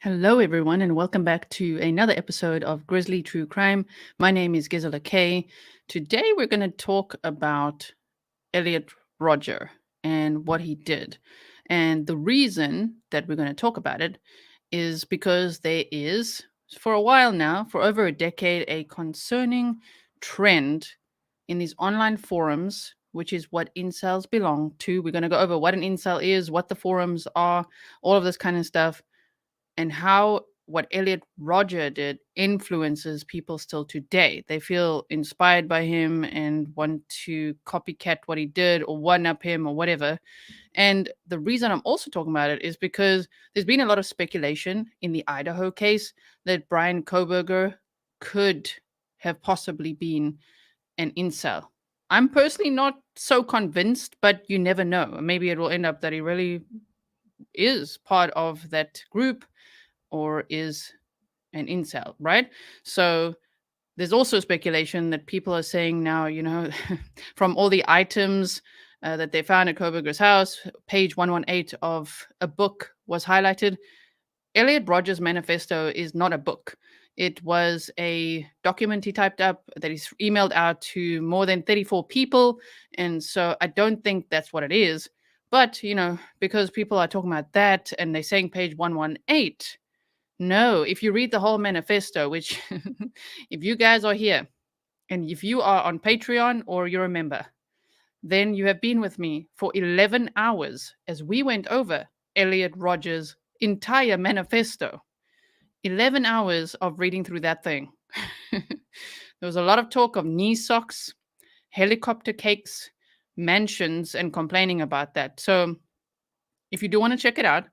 Hello, everyone, and welcome back to another episode of Grizzly True Crime. My name is Gisela Kay. Today, we're going to talk about Elliot Rodger and what he did. And the reason that we're going to talk about it is because there is, for a while now, for over a decade, a concerning trend in these online forums, which is what incels belong to. We're going to go over what an incel is, what the forums are, all of this kind of stuff, and how what Elliot Rodger did influences people still today. They feel inspired by him and want to copycat what he did or one up him or whatever. And the reason I'm also talking about it is because there's been a lot of speculation in the Idaho case that Bryan Kohberger could have possibly been an incel. I'm personally not so convinced, but you never know. Maybe it will end up that he really is part of that group or is an incel, right? So there's also speculation that people are saying now, from all the items that they found at Kohberger's house, page 118 of a book was highlighted. Elliot Rodger's manifesto is not a book. It was a document he typed up that he's emailed out to more than 34 people. And so I don't think that's what it is. But, because people are talking about that and they're saying page 118, no, if you read the whole manifesto, which if you guys are here and if you are on Patreon or you're a member, then you have been with me for 11 hours as we went over Elliot Rodger's entire manifesto. 11 hours of reading through that thing. There was a lot of talk of knee socks, helicopter cakes, mansions, and complaining about that. So if you do want to check it out,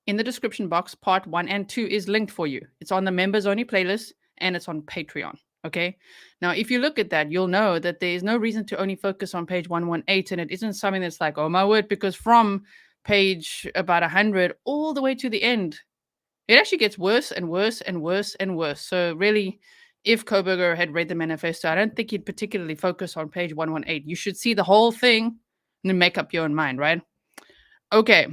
in the description box, part 1 and 2 is linked for you. It's on the members only playlist and it's on Patreon. Okay. Now, if you look at that, you'll know that there is no reason to only focus on page 118, and it isn't something that's like, oh my word, because from page about 100 all the way to the end, it actually gets worse and worse and worse and worse. So, really, if Kohberger had read the manifesto, I don't think he'd particularly focus on page 118. You should see the whole thing and then make up your own mind, right? Okay.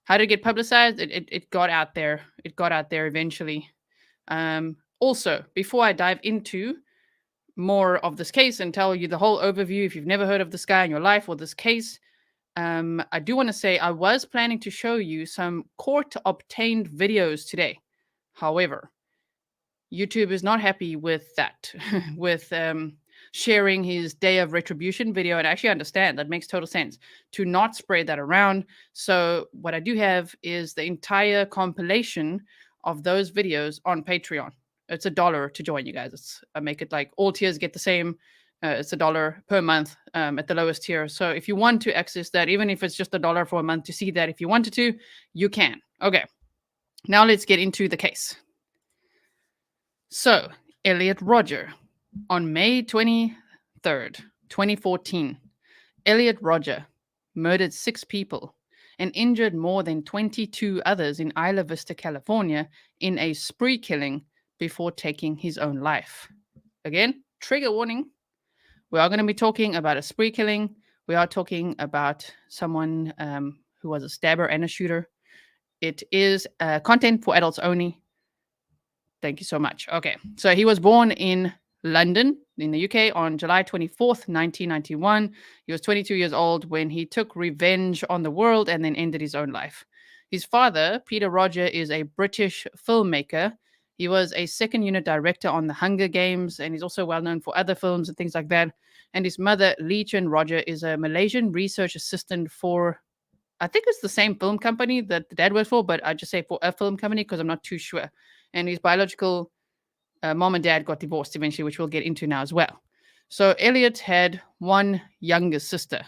How did it get publicized? It got out there. It got out there eventually. Also, before I dive into more of this case and tell you the whole overview, if you've never heard of this guy in your life or this case, I do want to say I was planning to show you some court-obtained videos today. However, YouTube is not happy with that, with sharing his Day of Retribution video. And I actually understand that makes total sense to not spread that around. So what I do have is the entire compilation of those videos on Patreon. It's $1 to join, you guys. I make it like all tiers get the same. It's $1 per month at the lowest tier. So if you want to access that, even if it's just $1 for a month to see that, if you wanted to, you can. Okay, now let's get into the case. So, Elliot Rodger. On May 23rd, 2014, Elliot Rodger murdered 6 people and injured more than 22 others in Isla Vista, California, in a spree killing before taking his own life. Again, trigger warning. We are going to be talking about a spree killing. We are talking about someone who was a stabber and a shooter. It is content for adults only. Thank you so much. Okay, so he was born in London, in the UK, on July 24th, 1991. He was 22 years old when he took revenge on the world and then ended his own life. His father, Peter Rodger, is a British filmmaker. He was a second unit director on The Hunger Games, and he's also well known for other films and things like that. And his mother, Lee-Chin Rodger, is a Malaysian research assistant for, I think it's the same film company that the dad works for, but I just say for a film company because I'm not too sure. And his biological mom and dad got divorced eventually, which we'll get into now as well. So Elliot had one younger sister.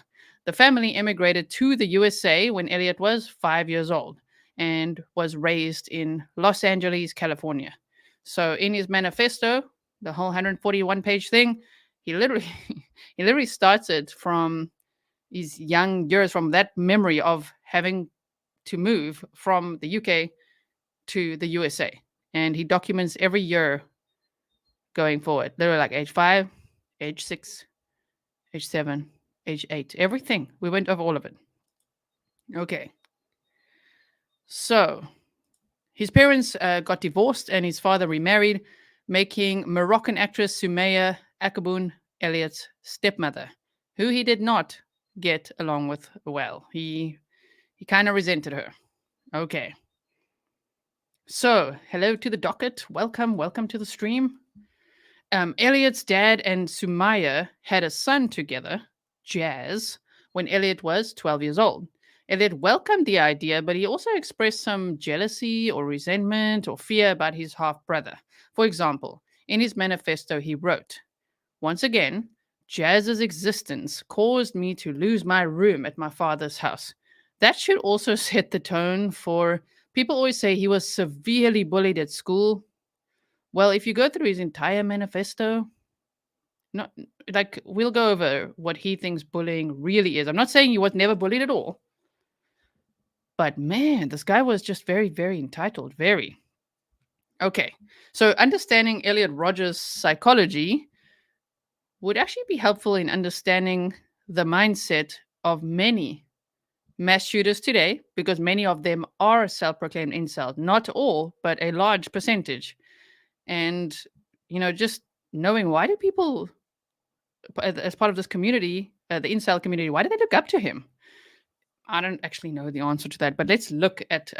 The family immigrated to the USA when Elliot was 5 years old and was raised in Los Angeles, California. So in his manifesto, the whole 141-page thing, he literally starts it from his young years, from that memory of having to move from the UK to the USA. And he documents every year going forward. They were like age 5, age 6, age 7, age 8, everything. We went over all of it. Okay. So His parents got divorced and his father remarried, making Moroccan actress Sumaya Akabun Elliot's stepmother, who he did not get along with well. He kind of resented her. Okay. So, hello to the docket. Welcome to the stream. Elliot's dad and Sumaya had a son together, Jazz, when Elliot was 12 years old. Elliot welcomed the idea, but he also expressed some jealousy or resentment or fear about his half brother. For example, in his manifesto, he wrote, "Once again, Jazz's existence caused me to lose my room at my father's house. That should also set the tone for people always say he was severely bullied at school. Well, if you go through his entire manifesto, not like we'll go over what he thinks bullying really is. I'm not saying he was never bullied at all, but man, this guy was just very, very entitled. Very. Okay. So understanding Elliot Rodger's psychology would actually be helpful in understanding the mindset of many mass shooters today, because many of them are self-proclaimed incels. Not all, but a large percentage. And, just knowing why do people, as part of this community, the incel community, why do they look up to him? I don't actually know the answer to that, but let's look at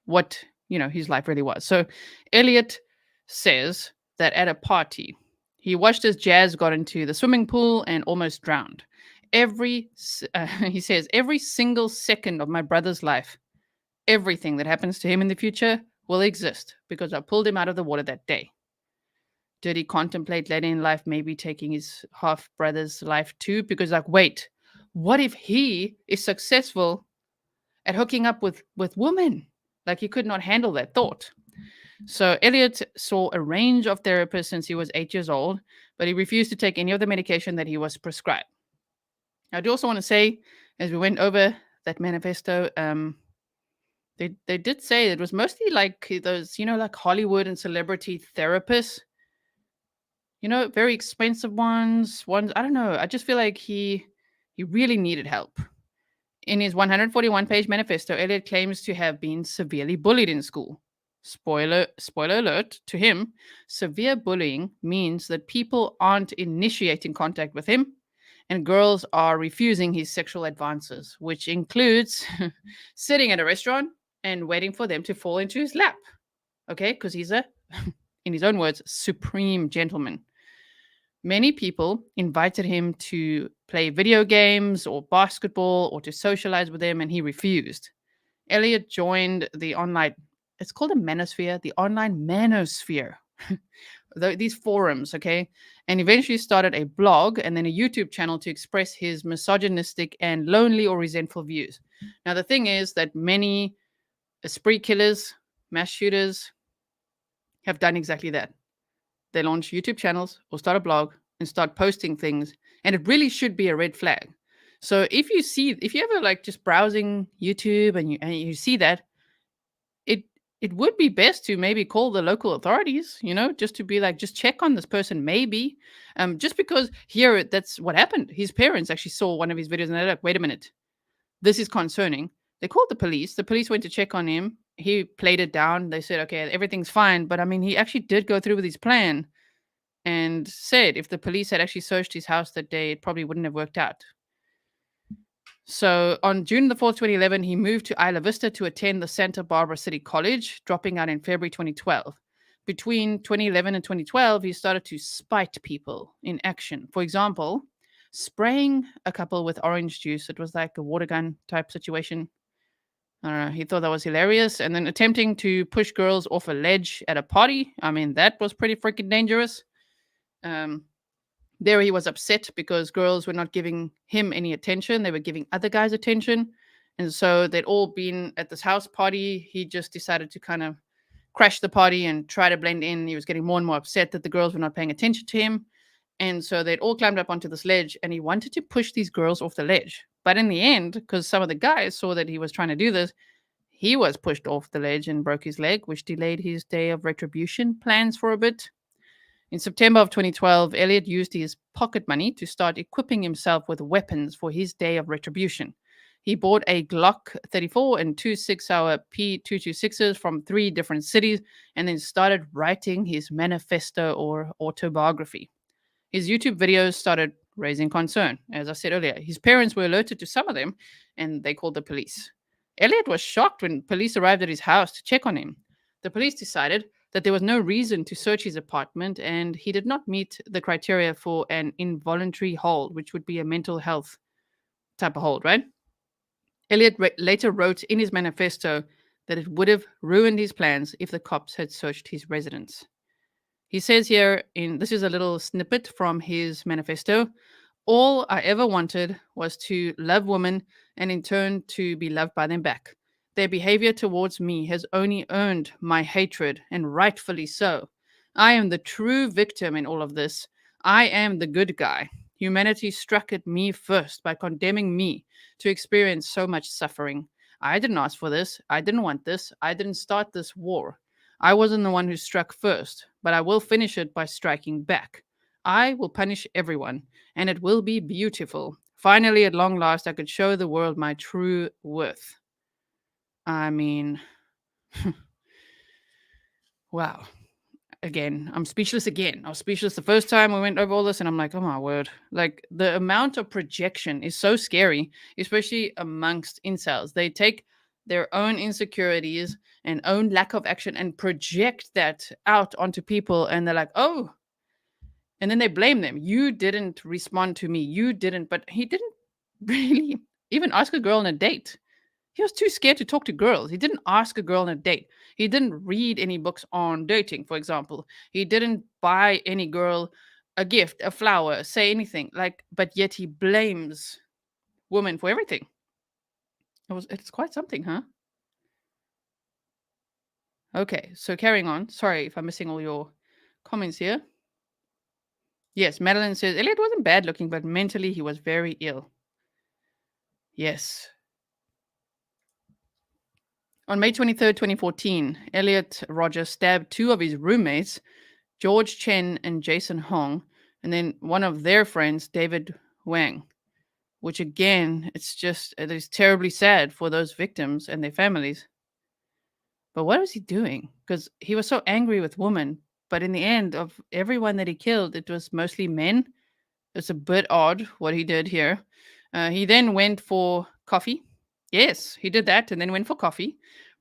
what, his life really was. So Elliot says that at a party, he watched as Jazz got into the swimming pool and almost drowned. He says, every single second of my brother's life, everything that happens to him in the future will exist because I pulled him out of the water that day. Did he contemplate later in life maybe taking his half brother's life too? Because, wait, what if he is successful at hooking up with women? He could not handle that thought. So Elliot saw a range of therapists since he was 8 years old, but he refused to take any of the medication that he was prescribed. I do also want to say, as we went over that manifesto, they did say it was mostly like those, like Hollywood and celebrity therapists. Very expensive ones. I don't know. I just feel like he really needed help. In his 141-page manifesto, Elliot claims to have been severely bullied in school. Spoiler alert to him, severe bullying means that people aren't initiating contact with him and girls are refusing his sexual advances, which includes sitting at a restaurant and waiting for them to fall into his lap. Okay? Because he's a, in his own words, supreme gentleman. Many people invited him to play video games or basketball or to socialize with them, and he refused. Elliot joined the online, it's called a manosphere, the online manosphere. These forums, okay? And eventually started a blog and then a YouTube channel to express his misogynistic and lonely or resentful views. Now, the thing is that many spree killers, mass shooters have done exactly that. They launch YouTube channels or start a blog and start posting things. And it really should be a red flag. So if you ever just browsing YouTube and you see that, it would be best to maybe call the local authorities, just to be just check on this person, maybe. Just because here that's what happened. His parents actually saw one of his videos and they're like, wait a minute, this is concerning. They called the police. The police went to check on him. He played it down. They said, okay, everything's fine. But I mean, he actually did go through with his plan and said if the police had actually searched his house that day, it probably wouldn't have worked out. So on June the 4th, 2011, he moved to Isla Vista to attend the Santa Barbara City College, dropping out in February 2012. Between 2011 and 2012, he started to spite people in action. For example, spraying a couple with orange juice. It was like a water gun type situation. I don't know. He thought that was hilarious. And then attempting to push girls off a ledge at a party. I mean, that was pretty freaking dangerous. There he was upset because girls were not giving him any attention. They were giving other guys attention. And so they'd all been at this house party. He just decided to kind of crash the party and try to blend in. He was getting more and more upset that the girls were not paying attention to him. And so they'd all climbed up onto this ledge and he wanted to push these girls off the ledge. But in the end, because some of the guys saw that he was trying to do this, he was pushed off the ledge and broke his leg, which delayed his day of retribution plans for a bit. In September of 2012, Elliot used his pocket money to start equipping himself with weapons for his day of retribution. He bought a Glock 34 and two 6-hour P226s from 3 different cities and then started writing his manifesto or autobiography. His YouTube videos started raising concern. As I said earlier, his parents were alerted to some of them and they called the police. Elliot was shocked when police arrived at his house to check on him. The police decided that there was no reason to search his apartment and he did not meet the criteria for an involuntary hold, which would be a mental health type of hold, right? Elliot later wrote in his manifesto that it would have ruined his plans if the cops had searched his residence. He says here, this is a little snippet from his manifesto. All I ever wanted was to love women and in turn to be loved by them back. Their behavior towards me has only earned my hatred, and rightfully so. I am the true victim in all of this. I am the good guy. Humanity struck at me first by condemning me to experience so much suffering. I didn't ask for this. I didn't want this. I didn't start this war. I wasn't the one who struck first, but I will finish it by striking back. I will punish everyone, and it will be beautiful. Finally, at long last, I could show the world my true worth. I mean, wow. Again, I'm speechless again. I was speechless the first time we went over all this, and I'm like, oh my word. Like, the amount of projection is so scary, especially amongst incels. They take their own insecurities and own lack of action and project that out onto people, and they're like, oh, and then they blame them. You didn't respond to me. You didn't, but he didn't really even ask a girl on a date. He was too scared to talk to girls. He didn't ask a girl on a date. He didn't read any books on dating, for example. He didn't buy any girl a gift, a flower, say anything. Like, but yet he blames women for everything. It's quite something, huh? Okay, so carrying on. Sorry if I'm missing all your comments here. Yes, Madeline says Elliot wasn't bad looking, but mentally he was very ill. Yes. On May 23rd, 2014, Elliot Rodger stabbed 2 of his roommates, George Chen and Jason Hong, and then one of their friends, David Wang, which again, it is terribly sad for those victims and their families. But what was he doing? Because he was so angry with women, but in the end, of everyone that he killed, it was mostly men. It's a bit odd what he did here. He then went for coffee. Yes, he did that and then went for coffee.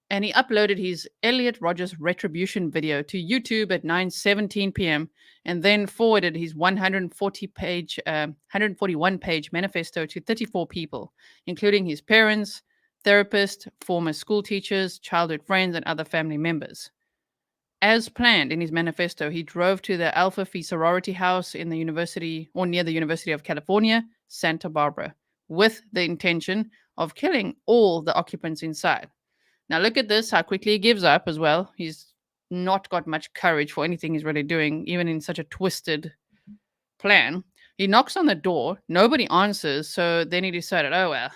And he uploaded his Elliot Rodger's Retribution video to YouTube at 9:17 p.m. and then forwarded his 141-page manifesto to 34 people, including his parents, therapists, former school teachers, childhood friends, and other family members. As planned in his manifesto, he drove to the Alpha Phi sorority house in the university or near the University of California, Santa Barbara, with the intention of killing all the occupants inside. Now look at this, how quickly he gives up as well. He's not got much courage for anything he's really doing, even in such a twisted plan. He knocks on the door, nobody answers, so then he decided, oh well,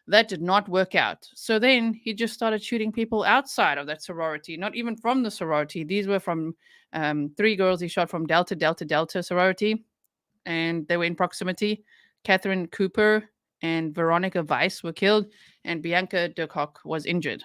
that did not work out. So then he just started shooting people outside of that sorority, not even from the sorority. These were from 3 girls he shot from Delta Delta Delta sorority, and they were in proximity. Catherine Cooper and Veronica Weiss were killed, and Bianca Durkock was injured.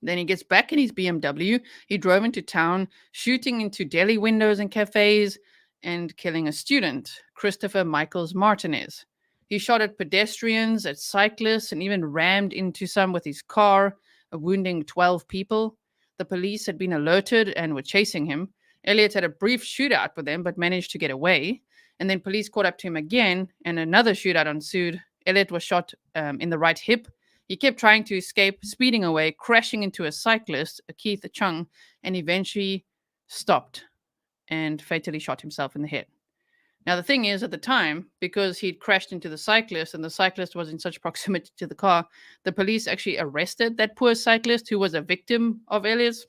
Then he gets back in his BMW. He drove into town, shooting into deli windows and cafes and killing a student, Christopher Michaels Martinez. He shot at pedestrians, at cyclists, and even rammed into some with his car, wounding 12 people. The police had been alerted and were chasing him. Elliot had a brief shootout with them, but managed to get away. And then police caught up to him again, and another shootout ensued. Elliot was shot in the right hip. He kept trying to escape, speeding away, crashing into a cyclist, Keith Chung, and eventually stopped and fatally shot himself in the head. Now, the thing is, at the time, because he'd crashed into the cyclist and the cyclist was in such proximity to the car, the police actually arrested that poor cyclist who was a victim of Elliot's,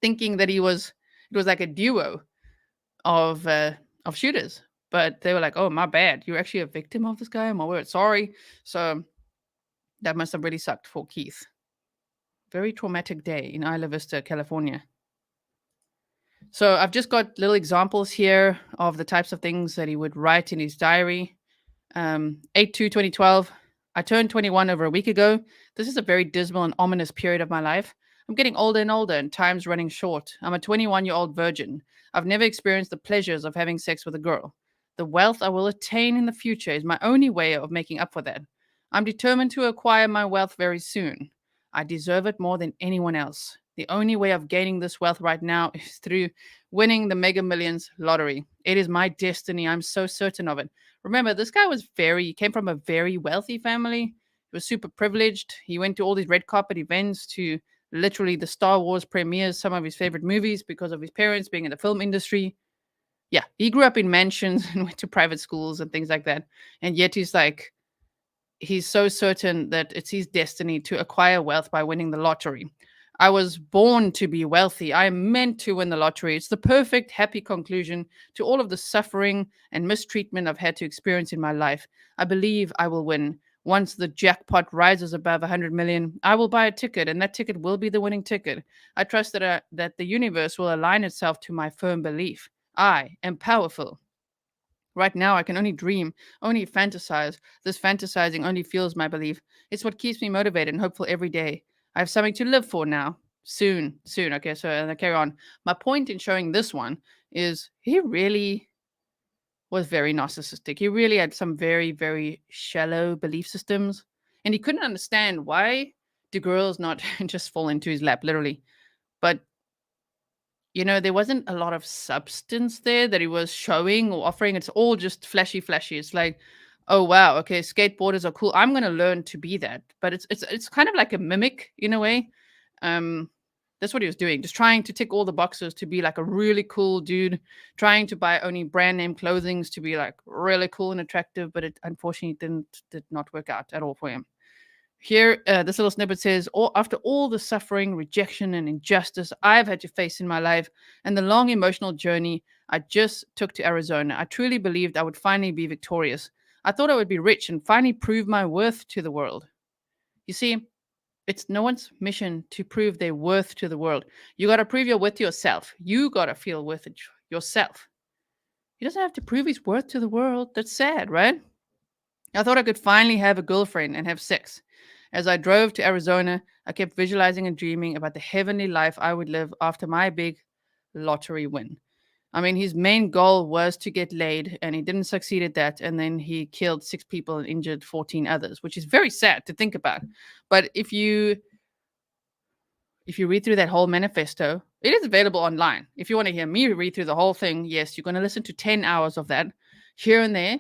thinking that it was like a duo of shooters. But they were like, oh, my bad. You're actually a victim of this guy? My word, sorry. So that must have really sucked for Keith. Very traumatic day in Isla Vista, California. So I've just got little examples here of the types of things that he would write in his diary. 8/2/2012, I turned 21 over a week ago. This is a very dismal and ominous period of my life. I'm getting older and older, and time's running short. I'm a 21-year-old virgin. I've never experienced the pleasures of having sex with a girl. The wealth I will attain in the future is my only way of making up for that. I'm determined to acquire my wealth very soon. I deserve it more than anyone else. The only way of gaining this wealth right now is through winning the Mega Millions lottery. It is my destiny. I'm so certain of it. Remember, this guy he came from a very wealthy family. He was super privileged. He went to all these red carpet events, to literally the Star Wars premieres, some of his favorite movies because of his parents being in the film industry. Yeah, he grew up in mansions and went to private schools and things like that. And yet he's so certain that it's his destiny to acquire wealth by winning the lottery. I was born to be wealthy. I am meant to win the lottery. It's the perfect, happy conclusion to all of the suffering and mistreatment I've had to experience in my life. I believe I will win. Once the jackpot rises above 100 million, I will buy a ticket, and that ticket will be the winning ticket. I trust that the universe will align itself to my firm belief. I am powerful. Right now, I can only dream, only fantasize. This fantasizing only fuels my belief. It's what keeps me motivated and hopeful every day. I have something to live for now. Soon, soon. Okay, so carry on. My point in showing this one is he really was very narcissistic. He really had some very, very shallow belief systems. And he couldn't understand why do girls not just fall into his lap, literally. But there wasn't a lot of substance there that he was showing or offering. It's all just flashy, flashy. It's like, oh wow, okay, skateboarders are cool. I'm gonna learn to be that. But it's kind of like a mimic in a way. Um, that's what he was doing, just trying to tick all the boxes to be like a really cool dude, trying to buy only brand name clothings to be like really cool and attractive. But it unfortunately did not work out at all for him. Here, this little snippet says, after all the suffering, rejection, and injustice I've had to face in my life and the long emotional journey I just took to Arizona, I truly believed I would finally be victorious. I thought I would be rich and finally prove my worth to the world. You see, it's no one's mission to prove their worth to the world. You got to prove your worth to yourself. You got to feel worth it yourself. He doesn't have to prove his worth to the world. That's sad, right? I thought I could finally have a girlfriend and have sex. As I drove to Arizona, I kept visualizing and dreaming about the heavenly life I would live after my big lottery win. I mean, his main goal was to get laid, and he didn't succeed at that. And then he killed 6 people and injured 14 others, which is very sad to think about. But if you read through that whole manifesto, it is available online. If you want to hear me read through the whole thing, yes, you're going to listen to 10 hours of that here and there.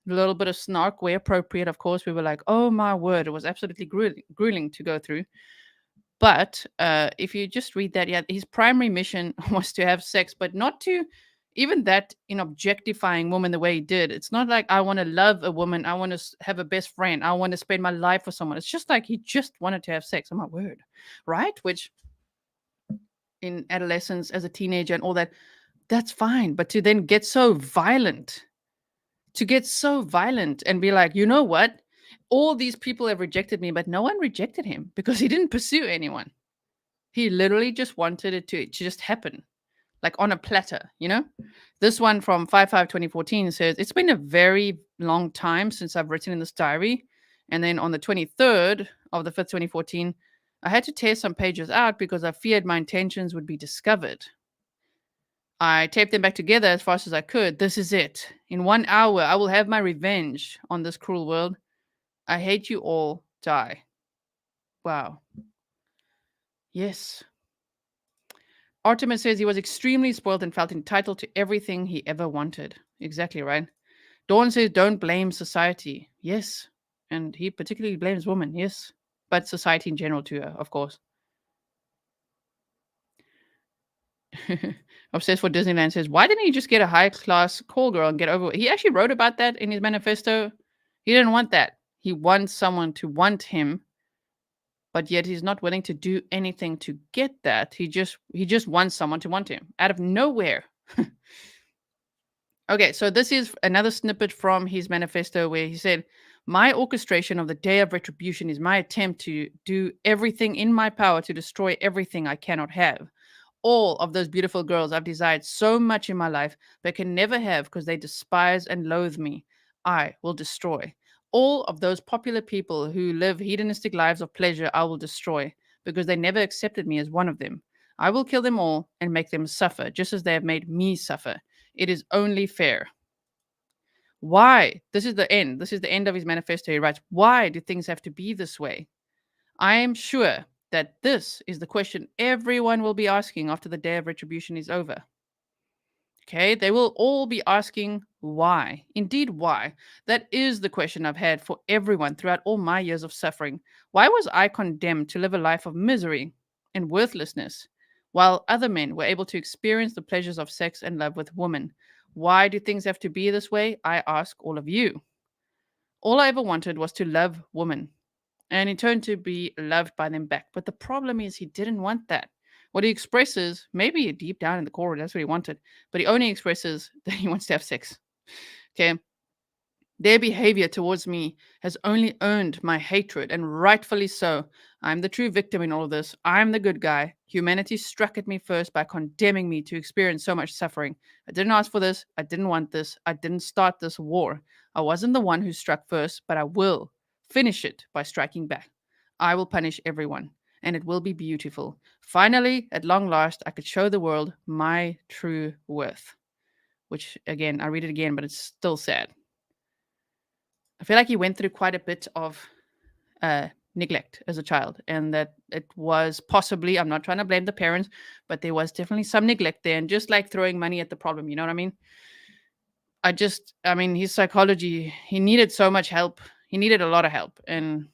A little bit of snark where appropriate, of course. We were like, oh my word, it was absolutely grueling to go through. But if you just read that, yeah, his primary mission was to have sex, but not to even that in objectifying women the way he did. It's not like I want to love a woman, I want to have a best friend, I want to spend my life with someone. It's just like he just wanted to have sex. Oh my word, right? Which in adolescence, as a teenager, and all that, that's fine. But to then get so violent, and be like, you know what? All these people have rejected me, but no one rejected him because he didn't pursue anyone. He literally just wanted it to just happen, like on a platter. This one from 5/5/2014 says, it's been a very long time since I've written in this diary. And then on the 23rd of the 5th, 2014, I had to tear some pages out because I feared my intentions would be discovered. I taped them back together as fast as I could. This is it. In 1 hour, I will have my revenge on this cruel world. I hate you all. Die. Wow. Yes. Artemis says he was extremely spoiled and felt entitled to everything he ever wanted. Exactly right. Dawn says don't blame society. Yes. And he particularly blames women. Yes. But society in general too, of course. Obsessed for Disneyland says, why didn't he just get a high class call girl and get over it? He actually wrote about that in his manifesto. He didn't want that. He wants someone to want him, but yet he's not willing to do anything to get that. He just wants someone to want him out of nowhere. Okay, so this is another snippet from his manifesto where he said, my orchestration of the day of retribution is my attempt to do everything in my power to destroy everything I cannot have. All of those beautiful girls I've desired so much in my life but can never have because they despise and loathe me, I will destroy. All of those popular people who live hedonistic lives of pleasure, I will destroy because they never accepted me as one of them. I will kill them all and make them suffer, just as they have made me suffer. It is only fair. Why? This is the end. This is the end of his manifesto. He writes, why do things have to be this way? I am sure that this is the question everyone will be asking after the day of retribution is over. Okay, they will all be asking why. Indeed, why? That is the question I've had for everyone throughout all my years of suffering. Why was I condemned to live a life of misery and worthlessness while other men were able to experience the pleasures of sex and love with women? Why do things have to be this way? I ask all of you. All I ever wanted was to love women and in turn to be loved by them back. But the problem is he didn't want that. What he expresses, maybe deep down in the core, that's what he wanted, but he only expresses that he wants to have sex. Okay. Their behavior towards me has only earned my hatred, and rightfully so. I'm the true victim in all of this. I'm the good guy. Humanity struck at me first by condemning me to experience so much suffering. I didn't ask for this. I didn't want this. I didn't start this war. I wasn't the one who struck first, but I will finish it by striking back. I will punish everyone, and it will be beautiful. Finally, at long last, I could show the world my true worth. Which, again, I read it again, but it's still sad. I feel like he went through quite a bit of neglect as a child, and that it was possibly, I'm not trying to blame the parents, but there was definitely some neglect there, and just like throwing money at the problem, you know what I mean? I mean, his psychology, he needed so much help. He needed a lot of help. And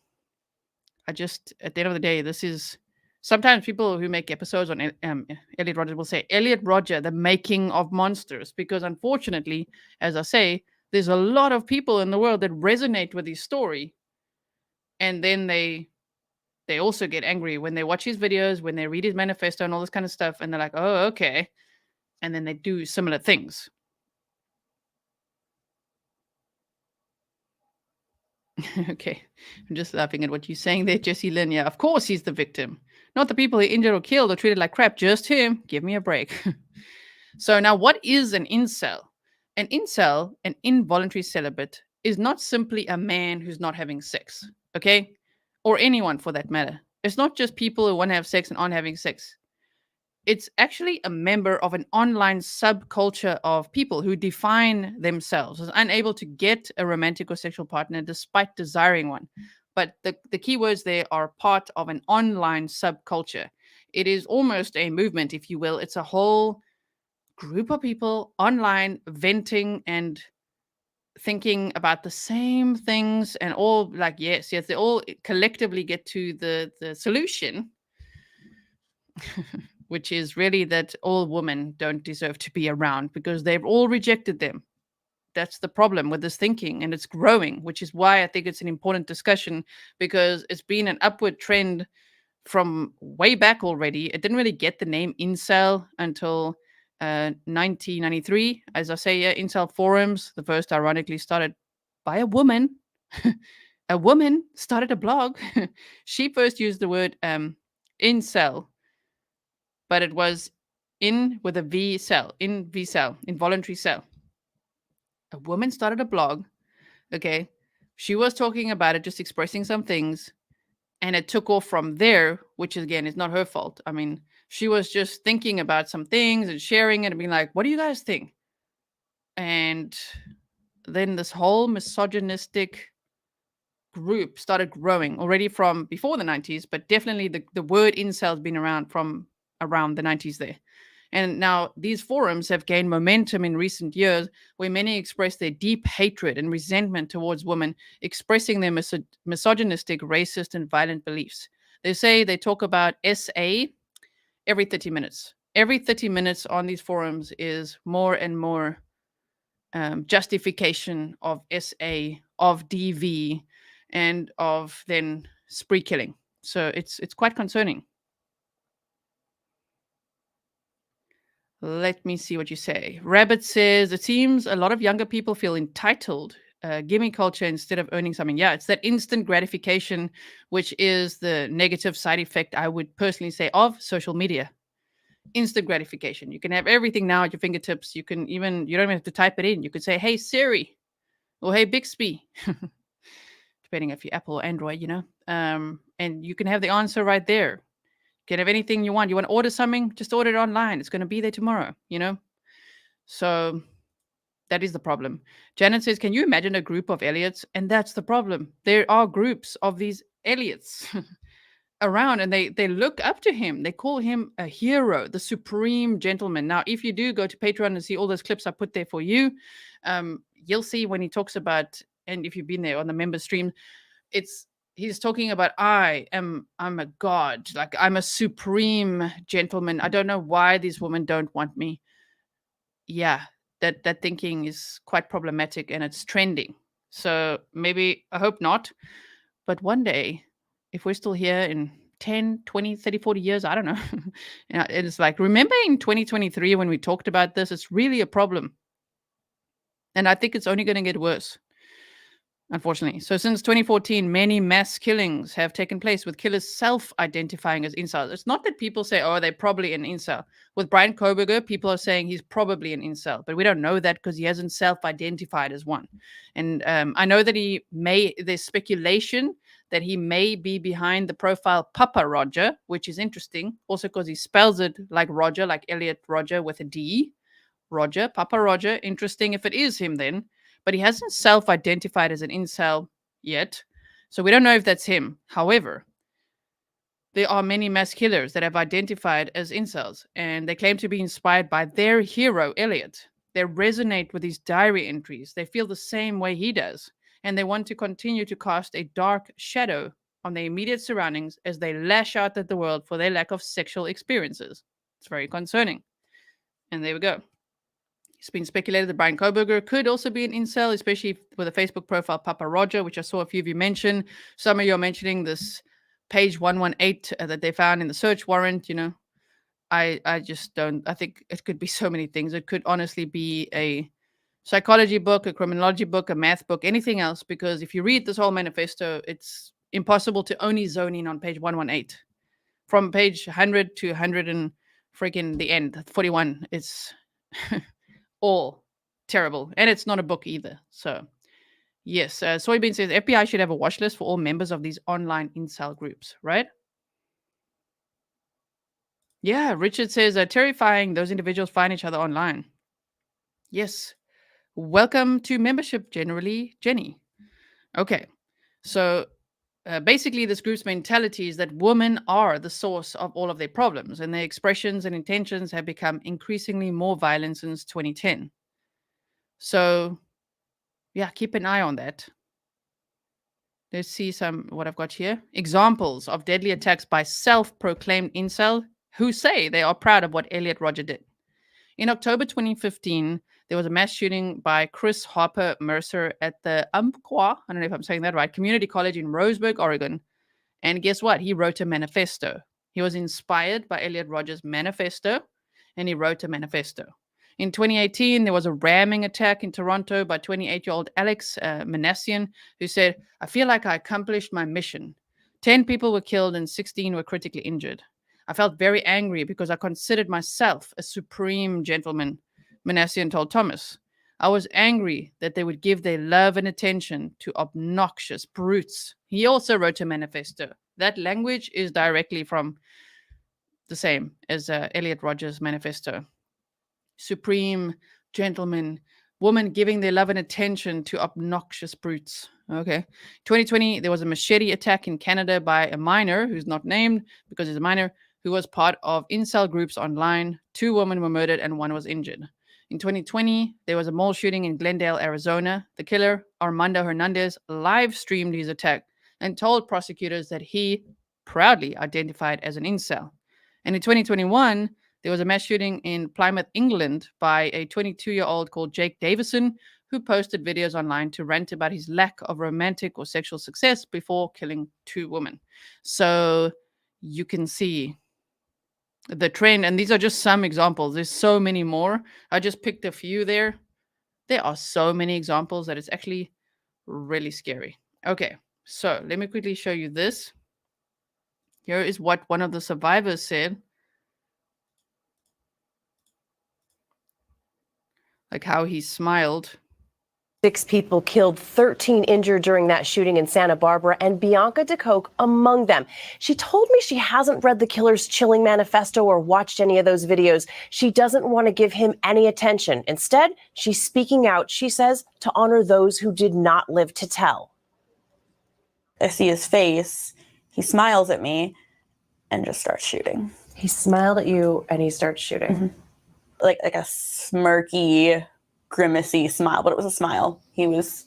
at the end of the day, this is sometimes people who make episodes on Elliot Rodger will say, Elliot Rodger, the making of monsters, because unfortunately, as I say, there's a lot of people in the world that resonate with his story, and then they also get angry when they watch his videos, when they read his manifesto and all this kind of stuff, and they're like, oh, okay, and then they do similar things. Okay, I'm just laughing at what you're saying there, Jesse Lynn. Yeah, of course he's the victim, not the people he injured or killed or treated like crap, just him. Give me a break. So now, what is an incel? An incel, an involuntary celibate, is not simply a man who's not having sex, okay? Or anyone for that matter. It's not just people who want to have sex and aren't having sex. It's actually a member of an online subculture of people who define themselves as unable to get a romantic or sexual partner despite desiring one. But the key words there are part of an online subculture. It is almost a movement, if you will. It's a whole group of people online venting and thinking about the same things, and all like, yes, they all collectively get to the solution, which is really that all women don't deserve to be around because they've all rejected them. That's the problem with this thinking, and it's growing, which is why I think it's an important discussion, because it's been an upward trend from way back already. It didn't really get the name incel until 1993. As I say, yeah, incel forums, the first ironically started by a woman. A woman started a blog. She first used the word incel, but it was in with a V cell, in V cell, involuntary cell. A woman started a blog. Okay. She was talking about it, just expressing some things, and it took off from there, which again is not her fault. I mean, she was just thinking about some things and sharing it and being like, what do you guys think? And then this whole misogynistic group started growing already from before the 90s, but definitely the word incel has been around from around the 90s there. And now these forums have gained momentum in recent years, where many express their deep hatred and resentment towards women, expressing their misogynistic, racist, and violent beliefs. They talk about SA every 30 minutes. Every 30 minutes on these forums is more and more justification of SA, of DV, and of then spree killing. So it's quite concerning. Let me see what you say. Rabbit says, it seems a lot of younger people feel entitled. Gimme culture instead of earning something. Yeah, it's that instant gratification, which is the negative side effect, I would personally say, of social media. Instant gratification. You can have everything now at your fingertips. You don't even have to type it in. You could say, hey, Siri, or hey, Bixby. depending if you're Apple or Android, and you can have the answer right there. You can have anything you want. You want to order something, just order it online. It's going to be there tomorrow. So that is the problem. Janet says, can you imagine a group of Elliots? And that's the problem. There are groups of these Elliots around, and they look up to him. They call him a hero, the supreme gentleman. Now, if you do go to Patreon and see all those clips I put there for you, you'll see when he talks about, and if you've been there on the member stream, he's talking about I'm a god, like I'm a supreme gentleman. I don't know why these women don't want me. Yeah, that thinking is quite problematic, and it's trending. So maybe, I hope not, but one day, if we're still here in 10, 20, 30, 40 years, I don't know. It's like, remember in 2023 when we talked about this? It's really a problem. And I think it's only going to get worse, unfortunately. So since 2014, many mass killings have taken place with killers self-identifying as incels. It's not that people say, oh, they're probably an incel. With Bryan Kohberger, people are saying he's probably an incel, but we don't know that because he hasn't self-identified as one. And I know that there's speculation that he may be behind the profile Papa Rodger, which is interesting. Also because he spells it like Roger, like Elliot Rodger with a D. Rodger, Papa Rodger. Interesting if it is him then. But he hasn't self-identified as an incel yet. So we don't know if that's him. However, there are many mass killers that have identified as incels, and they claim to be inspired by their hero, Elliot. They resonate with his diary entries. They feel the same way he does, and they want to continue to cast a dark shadow on their immediate surroundings as they lash out at the world for their lack of sexual experiences. It's very concerning. And there we go. It's been speculated that Bryan Kohberger could also be an incel, especially with a Facebook profile, Papa Rodger, which I saw a few of you mention. Some of you are mentioning this page 118 that they found in the search warrant. I just don't. I think it could be so many things. It could honestly be a psychology book, a criminology book, a math book, anything else. Because if you read this whole manifesto, it's impossible to only zone in on page 118. From page 100 to 100 and freaking the end, 41, it's all terrible. And it's not a book either. So, yes, Soybean says FBI should have a watch list for all members of these online incel groups, right? Yeah, Richard says, terrifying. Those individuals find each other online. Yes. Welcome to membership, generally, Jenny. Okay. So, basically, this group's mentality is that women are the source of all of their problems, and their expressions and intentions have become increasingly more violent since 2010. So, yeah, keep an eye on that. Let's see what I've got here. Examples of deadly attacks by self-proclaimed incel who say they are proud of what Elliot Rodger did. In October 2015, there was a mass shooting by Chris Harper Mercer at the Umpqua, I don't know if I'm saying that right, community college in Roseburg, Oregon. And guess what? He wrote a manifesto. He was inspired by Elliot Rodger's manifesto, and he wrote a manifesto. In 2018, there was a ramming attack in Toronto by 28-year-old Alex Manassian, who said, I feel like I accomplished my mission. 10 people were killed and 16 were critically injured. I felt very angry because I considered myself a supreme gentleman, Manassian told Thomas. I was angry that they would give their love and attention to obnoxious brutes. He also wrote a manifesto. That language is directly from the same as Elliot Rodger's manifesto. Supreme gentlemen, women giving their love and attention to obnoxious brutes. Okay. 2020, there was a machete attack in Canada by a minor who's not named because he's a minor who was part of incel groups online. 2 women were murdered and 1 was injured. In 2020, there was a mall shooting in Glendale, Arizona. The killer, Armando Hernandez, live streamed his attack and told prosecutors that he proudly identified as an incel. And in 2021, there was a mass shooting in Plymouth, England by a 22-year-old called Jake Davison, who posted videos online to rant about his lack of romantic or sexual success before killing 2 women. So you can see the trend, and these are just some examples. There's so many more. I just picked a few there. There are so many examples that it's actually really scary. Okay, so let me quickly show you this. Here is what one of the survivors said. Like how he smiled. 6 people killed, 13 injured during that shooting in Santa Barbara, and Bianca DeCoke among them. She told me she hasn't read the killer's chilling manifesto or watched any of those videos. She doesn't want to give him any attention. Instead, she's speaking out, she says, to honor those who did not live to tell. I see his face, he smiles at me, and just starts shooting. He smiled at you and he starts shooting. Mm-hmm. Like a smirky, grimacy smile, but it was a smile. He was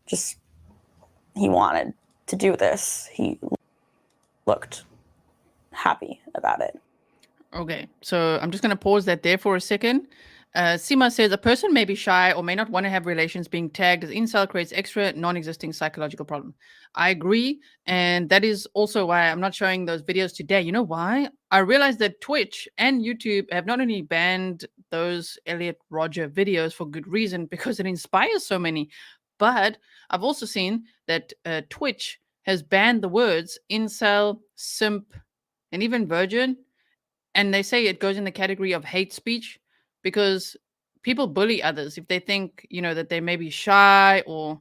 just, he wanted to do this. He looked happy about it. Okay, so I'm just going to pause that there for a second. Sima says, a person may be shy or may not want to have relations. Being tagged as incel creates extra non-existing psychological problem. I agree, and that is also why I'm not showing those videos today. You know why? I realized that Twitch and YouTube have not only banned those Elliot Rodger videos for good reason, because it inspires so many, but I've also seen that Twitch has banned the words incel, simp, and even virgin, and they say it goes in the category of hate speech, because people bully others if they think, that they may be shy or,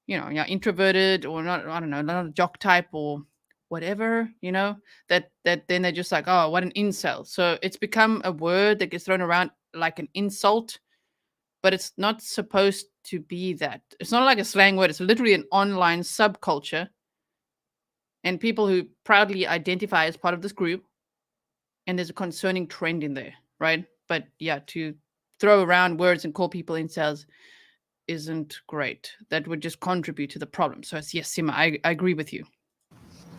introverted or not, I don't know, not a jock type or whatever, that then they're just like, oh, what an incel. So it's become a word that gets thrown around like an insult, but it's not supposed to be that. It's not like a slang word. It's literally an online subculture. And people who proudly identify as part of this group, and there's a concerning trend in there, right? But yeah, to throw around words and call people incels isn't great. That would just contribute to the problem. So yes, Sima, I agree with you.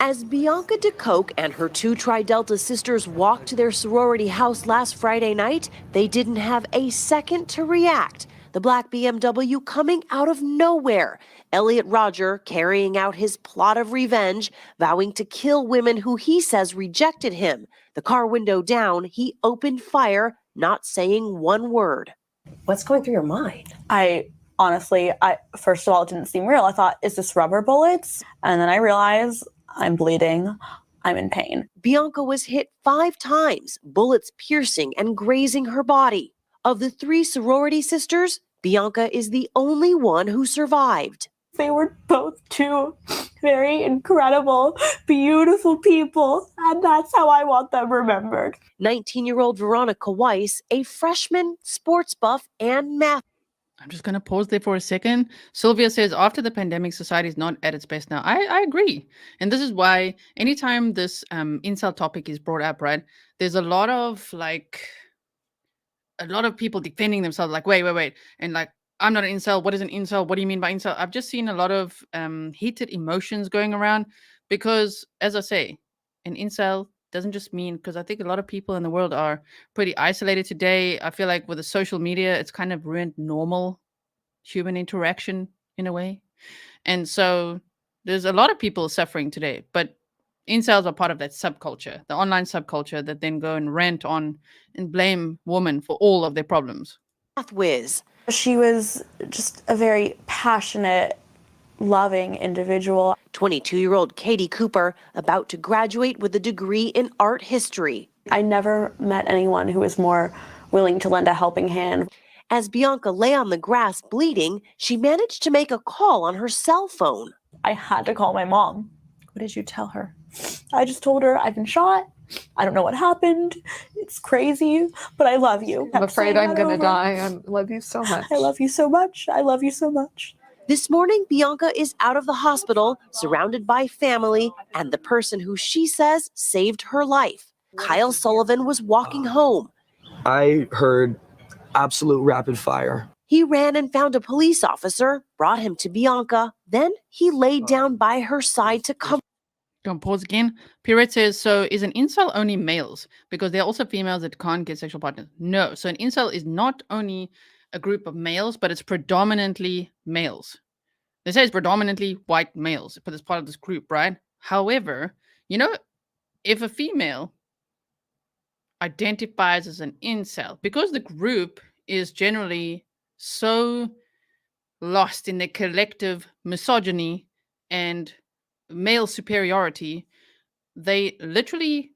As Bianca DeCoke and her 2 Tri-Delta sisters walked to their sorority house last Friday night, they didn't have a second to react. The black BMW coming out of nowhere. Elliot Rodger carrying out his plot of revenge, vowing to kill women who he says rejected him. The car window down, he opened fire, not saying one word. What's going through your mind? Honestly, first of all, it didn't seem real. I thought, is this rubber bullets? And then I realized I'm bleeding. I'm in pain. Bianca was hit 5 times, bullets piercing and grazing her body. Of the 3 sorority sisters, Bianca is the only one who survived. They were both 2 very incredible, beautiful people, and that's how I want them remembered. 19-year-old Veronica Weiss, a freshman, sports buff, and math. I'm just going to pause there for a second. Sylvia says, after the pandemic, society is not at its best now. I agree. And this is why anytime this incel topic is brought up, right, there's a lot of people defending themselves, like, wait. And like, I'm not an incel. What is an incel? What do you mean by incel? I've just seen a lot of heated emotions going around because, as I say, an incel doesn't just mean, because I think a lot of people in the world are pretty isolated today. I feel like with the social media, it's kind of ruined normal human interaction in a way. And so there's a lot of people suffering today, but incels are part of that subculture, the online subculture that then go and rant on and blame women for all of their problems. Math whiz. She was just a very passionate, loving individual. 22-year-old Katie Cooper, about to graduate with a degree in art history. I never met anyone who was more willing to lend a helping hand. As Bianca lay on the grass bleeding, she managed to make a call on her cell phone. I had to call my mom. What did you tell her? I just told her I've been shot. I don't know what happened. It's crazy, but I love you. I'm afraid I'm going to die. I love you so much. I love you so much. I love you so much. This morning, Bianca is out of the hospital, surrounded by family and the person who she says saved her life. Kyle Sullivan was walking home. I heard absolute rapid fire. He ran and found a police officer, brought him to Bianca. Then he laid down by her side to comfort. Don't pause again. Pirate says, so is an incel only males? Because there are also females that can't get sexual partners. No. So an incel is not only a group of males, but it's predominantly males. They say it's predominantly white males, but it's part of this group, right? However, if a female identifies as an incel, because the group is generally so lost in their collective misogyny and male superiority, they literally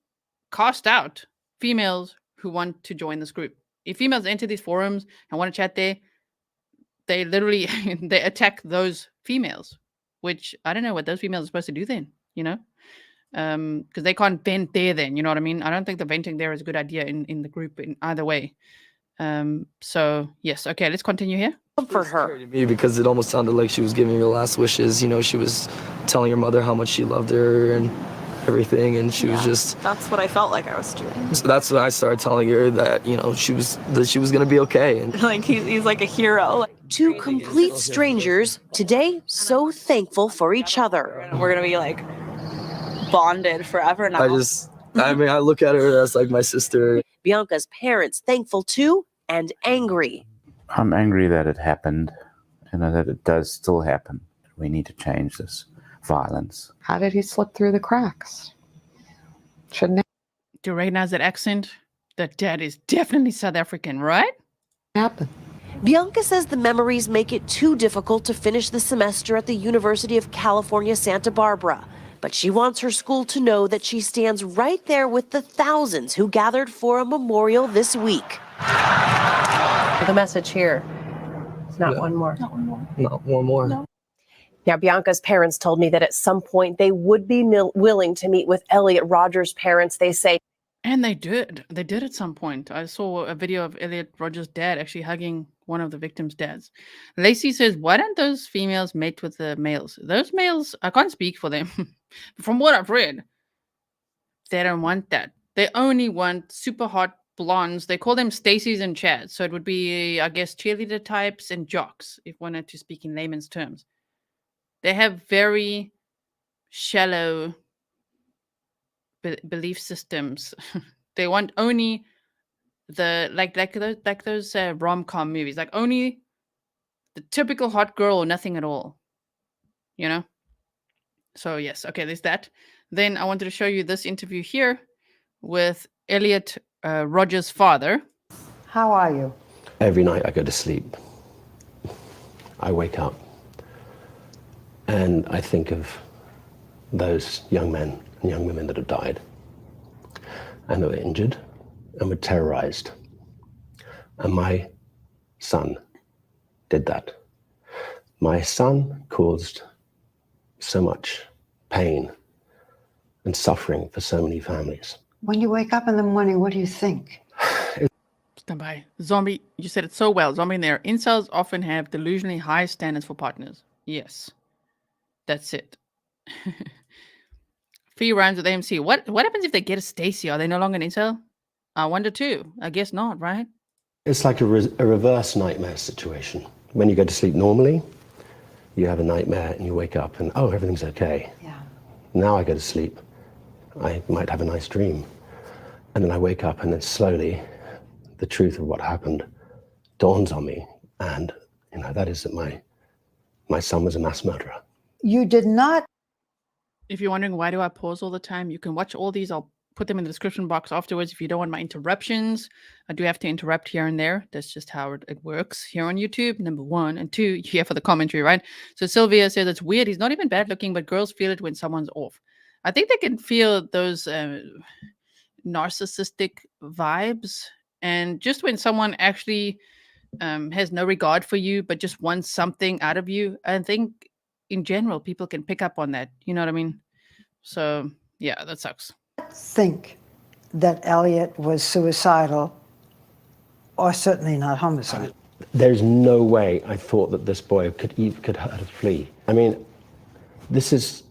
cast out females who want to join this group. If females enter these forums and want to chat there, they literally they attack those females, which I don't know what those females are supposed to do then, because they can't vent there then, you know what I mean? I don't think the venting there is a good idea in the group in either way. So yes, okay, let's continue here. For her. To me, because it almost sounded like she was giving her last wishes. She was telling her mother how much she loved her and everything, and she was just. That's what I felt like I was doing. So that's when I started telling her that she was gonna be okay. And Like he's like a hero. Two complete strangers today, so thankful for each other. We're gonna be like bonded forever now. I look at her as like my sister. Bianca's parents thankful too and angry. I'm angry that it happened and that it does still happen. We need to change this violence. How did he slip through the cracks? Shouldn't it Do you recognize that accent? That dad is definitely South African, right? happen? Bianca says the memories make it too difficult to finish the semester at the University of California, Santa Barbara. But she wants her school to know that she stands right there with the thousands who gathered for a memorial this week. The message here is not one more. Not one more. No. Now, Bianca's parents told me that at some point they would be willing to meet with Elliot Rodger's parents. They say. And they did. They did at some point. I saw a video of Elliot Rodger's dad actually hugging one of the victims' dads. Lacey says, why don't those females mate with the males? Those males, I can't speak for them. From what I've read, they don't want that. They only want super hot blondes. They call them Stacy's and Chads. So it would be, I guess, cheerleader types and jocks, if one had to speak in layman's terms. They have very shallow belief systems. They want only the like those rom-com movies, like only the typical hot girl or nothing at all. So yes, okay, there's that. Then I wanted to show you this interview here with Elliot Rodger's father. How are you? Every night I go to sleep. I wake up and I think of those young men and young women that have died and that were injured and were terrorized. And my son did that. My son caused so much pain and suffering for so many families. When you wake up in the morning, what do you think? Stand by. Zombie, you said it so well. Zombie in there. Incels often have delusionally high standards for partners. Yes. That's it. Free rhymes with AMC. What happens if they get a Stacy? Are they no longer an incel? I wonder too. I guess not, right? It's like a reverse nightmare situation. When you go to sleep normally, you have a nightmare and you wake up and, oh, everything's okay. Yeah. Now I go to sleep, I might have a nice dream. And then I wake up and then slowly the truth of what happened dawns on me. And, that is that my son was a mass murderer. You did not. If you're wondering why do I pause all the time, you can watch all these. I'll put them in the description box afterwards if you don't want my interruptions. I do have to interrupt here and there. That's just how it works here on YouTube, number one. And two, you're here for the commentary, right? So Sylvia says, it's weird. He's not even bad looking, but girls feel it when someone's off. I think they can feel those narcissistic vibes. And just when someone actually has no regard for you, but just wants something out of you, I think in general, people can pick up on that. You know what I mean? So, yeah, that sucks. Think that Elliot was suicidal or certainly not homicide. There's no way I thought that this boy could hurt a flea. I mean, this is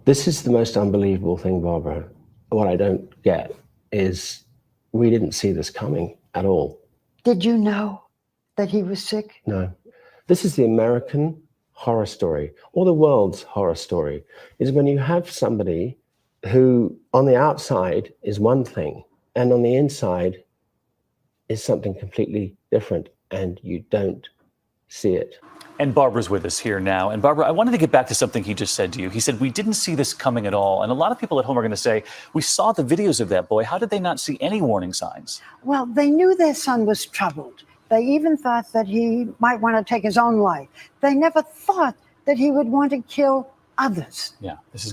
the most unbelievable thing, Barbara. What I don't get is we didn't see this coming at all. Did you know that he was sick? No. This is the American horror story, or the world's horror story, is when you have somebody who on the outside is one thing and on the inside is something completely different, and you don't see it. And Barbara's with us here now. And Barbara, I wanted to get back to something he just said to you. He said, we didn't see this coming at all. And a lot of people at home are going to say, we saw the videos of that boy. How did they not see any warning signs? Well, they knew their son was troubled. They even thought that he might want to take his own life. They never thought that he would want to kill others. Yeah, this is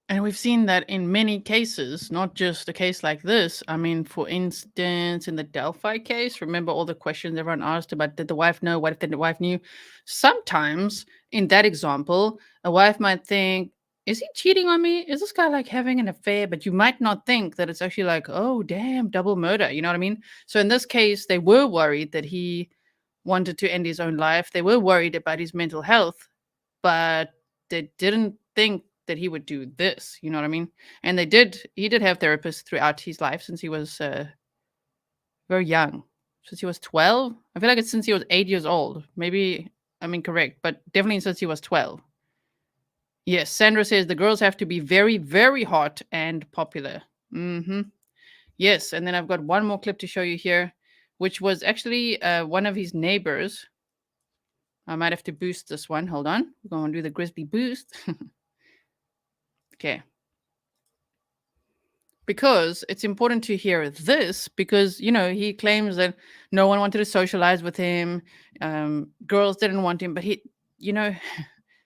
And we've seen that in many cases, not just a case like this. I mean, for instance, in the Delphi case, remember all the questions everyone asked about, did the wife know? What if the wife knew? Sometimes in that example, a wife might think, is he cheating on me? Is this guy like having an affair? But you might not think that it's actually like, oh, damn, double murder. You know what I mean? So in this case, they were worried that he wanted to end his own life. They were worried about his mental health, but they didn't think that he would do this. You know what I mean? And he did have therapists throughout his life since he was very young. Since he was 12. I feel like it's since he was 8 years old. Maybe I'm incorrect, but definitely since he was 12. Yes, Sandra says the girls have to be very, very hot and popular. Yes, and then I've got one more clip to show you here, which was actually one of his neighbors. I might have to boost this one. Hold on. We're going to do the Grizzly boost. Okay. Because it's important to hear this because, you know, he claims that no one wanted to socialize with him. Girls didn't want him, but he, you know,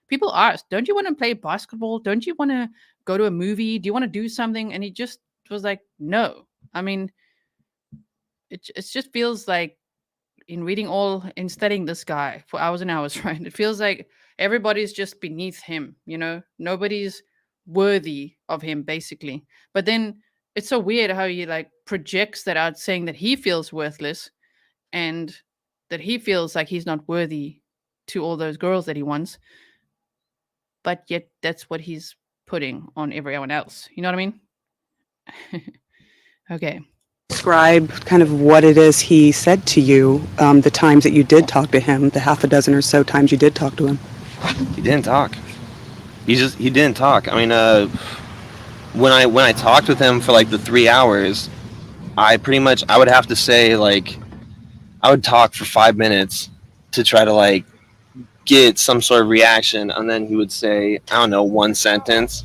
people asked, don't you want to play basketball? Don't you want to go to a movie? Do you want to do something? And he just was like, no. I mean, it just feels like in studying this guy for hours and hours, right? It feels like everybody's just beneath him, you know? Nobody's worthy of him, basically. But then it's so weird how he like projects that out, saying that he feels worthless and that he feels like he's not worthy to all those girls that he wants. But yet that's what he's putting on everyone else. You know what I mean? Okay. Describe kind of what it is he said to you the times that you did talk to him, the half a dozen or so times you did talk to him. He didn't talk. He didn't talk. I mean, when I talked with him for like the 3 hours, I would have to say, like, I would talk for 5 minutes to try to like get some sort of reaction, and then he would say, I don't know, one sentence,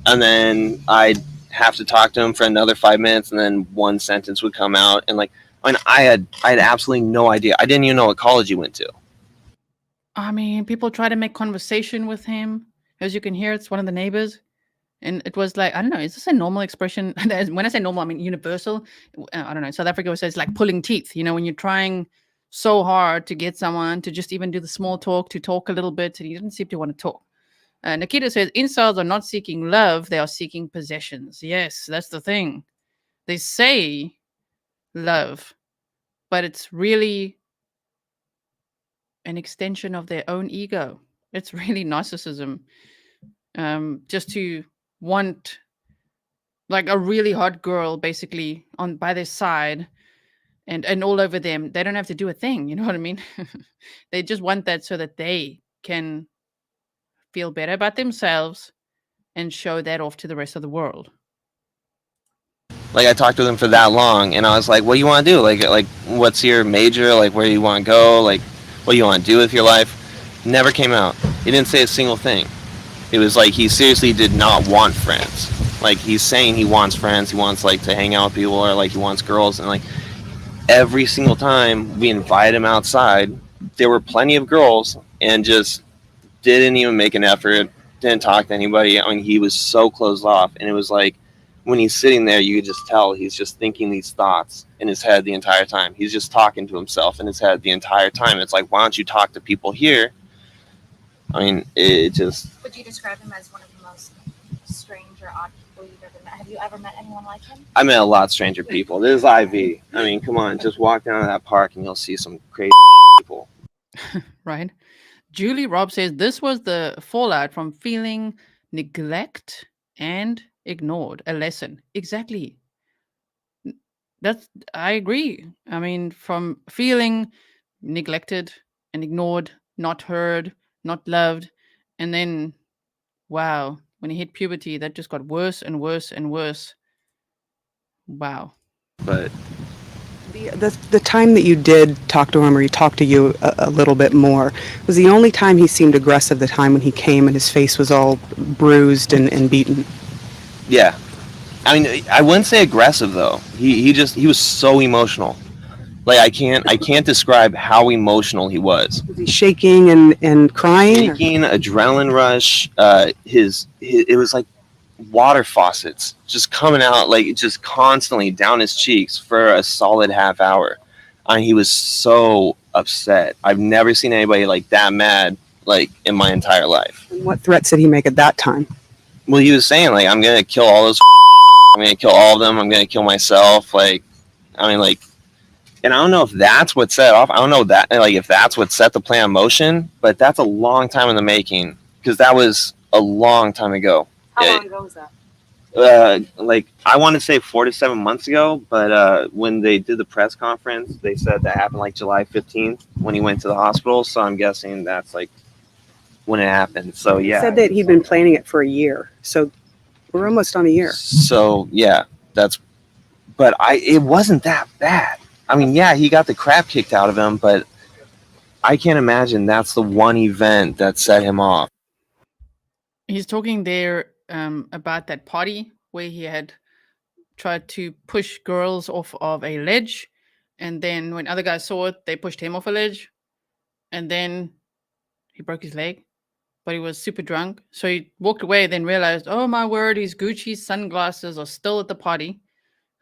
and then I'd have to talk to him for another 5 minutes, and then one sentence would come out. And like, I mean, I had absolutely no idea. I didn't even know what college he went to. I mean, people try to make conversation with him. As you can hear, it's one of the neighbors. And it was like, I don't know, is this a normal expression? When I say normal, I mean universal. I don't know. In South Africa, it says like pulling teeth. You know, when you're trying so hard to get someone to just even do the small talk, to talk a little bit, and he didn't seem to want to talk. Nikita says, incels are not seeking love, they are seeking possessions. Yes, that's the thing. They say love, but it's really an extension of their own ego. It's really narcissism. Just to want like a really hot girl basically on by their side and all over them. They don't have to do a thing, you know what I mean? They just want that so that they can feel better about themselves and show that off to the rest of the world. Like, I talked to him for that long, and I was like, what do you want to do? Like what's your major? Like, where do you want to go? Like, what do you want to do with your life? Never came out. He didn't say a single thing. It was like he seriously did not want friends. Like, he's saying he wants friends, he wants like to hang out with people, or like he wants girls, and like every single time we invited him outside, there were plenty of girls, and just didn't even make an effort, didn't talk to anybody. I mean, he was so closed off, and it was like when he's sitting there, you could just tell he's just thinking these thoughts in his head the entire time. He's just talking to himself in his head the entire time. It's like, why don't you talk to people here? I mean, it just... Would you describe him as one of the most strange or odd people you've ever met? Have you ever met anyone like him? I met a lot stranger people. This is IV. I mean, come on, just walk down to that park and you'll see some crazy people. Right? Julie Robb says this was the fallout from feeling neglect and ignored. A lesson. Exactly. I agree. I mean, from feeling neglected and ignored, not heard, not loved, and then, wow, when he hit puberty, that just got worse and worse and worse. Wow. But The time that you did talk to him, or he talked to you a little bit more, was the only time he seemed aggressive, the time when he came and his face was all bruised and beaten. Yeah. I mean, I wouldn't say aggressive, though. He was so emotional. Like, I can't describe how emotional he was. Was he shaking and crying? Shaking, adrenaline rush. It was like water faucets just coming out, like just constantly down his cheeks for a solid half hour. And he was so upset. I've never seen anybody like that mad, like in my entire life. And what threats did he make at that time? Well, he was saying like, I'm going to kill all those, I'm going to kill all of them. I'm going to kill myself. Like, I mean, like, and I don't know if that's what set off. I don't know that, like, if that's what set the plan in motion, but that's a long time in the making, because that was a long time ago. How long ago was that? Like, I want to say 4 to 7 months ago, but when they did the press conference, they said that happened like July 15th when he went to the hospital. So I'm guessing that's like when it happened. So yeah. He said that he'd been planning it for a year. So we're almost on a year. So yeah, but it wasn't that bad. I mean, yeah, he got the crap kicked out of him, but I can't imagine that's the one event that set him off. He's talking there about that party where he had tried to push girls off of a ledge, and then when other guys saw it, they pushed him off a ledge, and then he broke his leg, but he was super drunk. So he walked away, then realized, oh my word, his Gucci sunglasses are still at the party.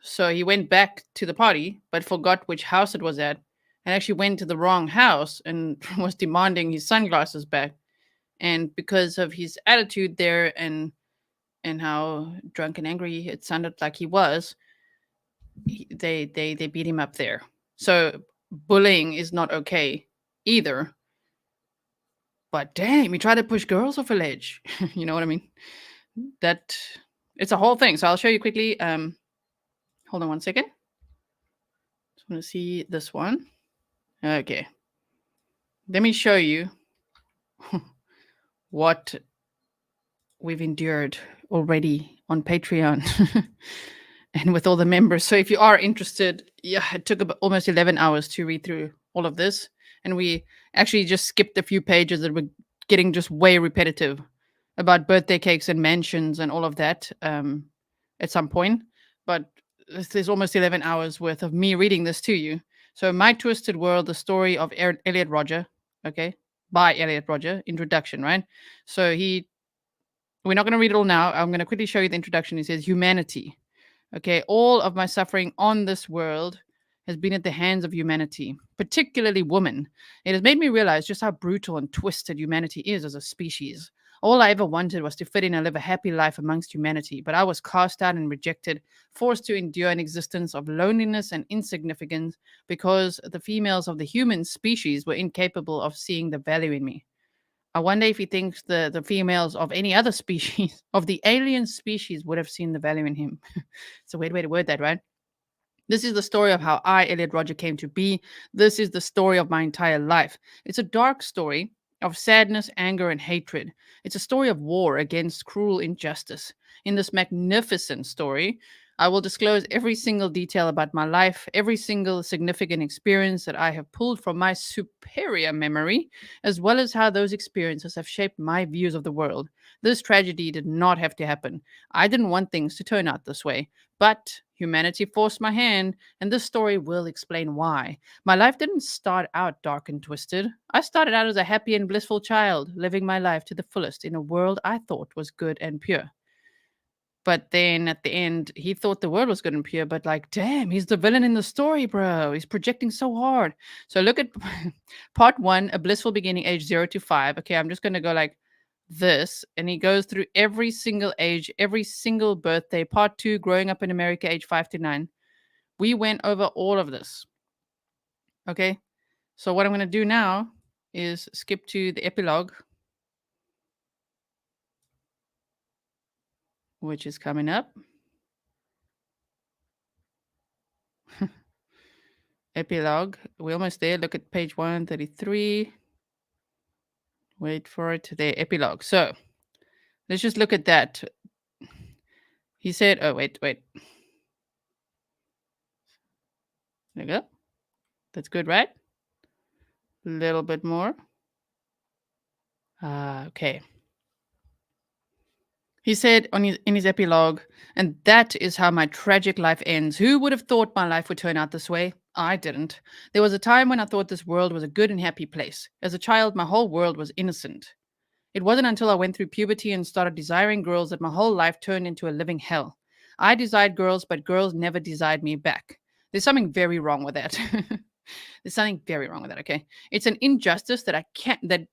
So he went back to the party, but forgot which house it was at, and actually went to the wrong house and was demanding his sunglasses back. And because of his attitude there and how drunk and angry it sounded like he was, they beat him up there. So bullying is not okay either. But damn, he tried to push girls off a ledge. You know what I mean? That it's a whole thing. So I'll show you quickly. Hold on one second. Just want to see this one. Okay. Let me show you what we've endured already on Patreon and with all the members. So if you are interested, yeah, it took about almost 11 hours to read through all of this. And we actually just skipped a few pages that were getting just way repetitive about birthday cakes and mansions and all of that at some point. But there's almost 11 hours worth of me reading this to you. So My Twisted World, the story of Elliot Rodger, okay, by Elliot Rodger, introduction, right? So we're not going to read it all now. I'm going to quickly show you the introduction. It says, humanity. Okay, all of my suffering on this world has been at the hands of humanity, particularly women. It has made me realize just how brutal and twisted humanity is as a species. All I ever wanted was to fit in and live a happy life amongst humanity, but I was cast out and rejected, forced to endure an existence of loneliness and insignificance because the females of the human species were incapable of seeing the value in me. I wonder if he thinks the females of any other species, of the alien species, would have seen the value in him. It's a weird way to word that, right? This is the story of how I, Elliot Rodger, came to be. This is the story of my entire life. It's a dark story of sadness, anger, and hatred. It's a story of war against cruel injustice. In this magnificent story, I will disclose every single detail about my life, every single significant experience that I have pulled from my superior memory, as well as how those experiences have shaped my views of the world. This tragedy did not have to happen. I didn't want things to turn out this way, but humanity forced my hand, and this story will explain why. My life didn't start out dark and twisted. I started out as a happy and blissful child, living my life to the fullest in a world I thought was good and pure. But then at the end, he thought the world was good and pure, but like, damn, he's the villain in the story, bro. He's projecting so hard. So look at part 1, a blissful beginning, age 0 to 5. Okay, I'm just going to go like this. And he goes through every single age, every single birthday. Part 2, growing up in America, age 5 to 9. We went over all of this. Okay, so what I'm going to do now is skip to the epilogue, which is coming up. Epilogue. We're almost there. Look at page 133. Wait for it. There, epilogue. So let's just look at that. He said, oh, wait. There we go. That's good, right? A little bit more. Okay. He said in his epilogue, and that is how my tragic life ends. Who would have thought my life would turn out this way? I didn't. There was a time when I thought this world was a good and happy place. As a child, my whole world was innocent. It wasn't until I went through puberty and started desiring girls that my whole life turned into a living hell. I desired girls, but girls never desired me back. There's something very wrong with that. There's something very wrong with that, okay? It's an injustice that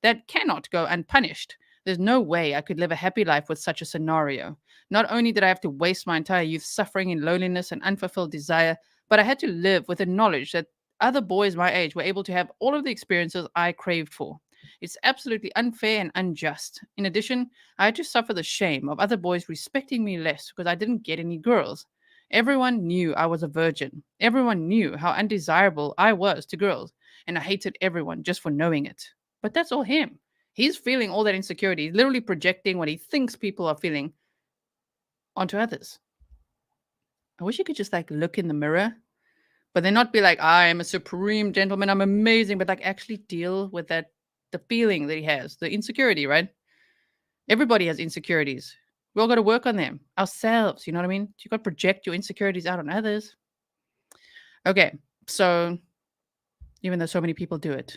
that cannot go unpunished. There's no way I could live a happy life with such a scenario. Not only did I have to waste my entire youth suffering in loneliness and unfulfilled desire, but I had to live with the knowledge that other boys my age were able to have all of the experiences I craved for. It's absolutely unfair and unjust. In addition, I had to suffer the shame of other boys respecting me less because I didn't get any girls. Everyone knew I was a virgin. Everyone knew how undesirable I was to girls, and I hated everyone just for knowing it. But that's all him. He's feeling all that insecurity. He's literally projecting what he thinks people are feeling onto others. I wish you could just like look in the mirror, but then not be like, I am a supreme gentleman, I'm amazing, but like actually deal with that, the feeling that he has, the insecurity, right? Everybody has insecurities. We all got to work on them ourselves. You know what I mean? You got to project your insecurities out on others. Okay, so even though so many people do it.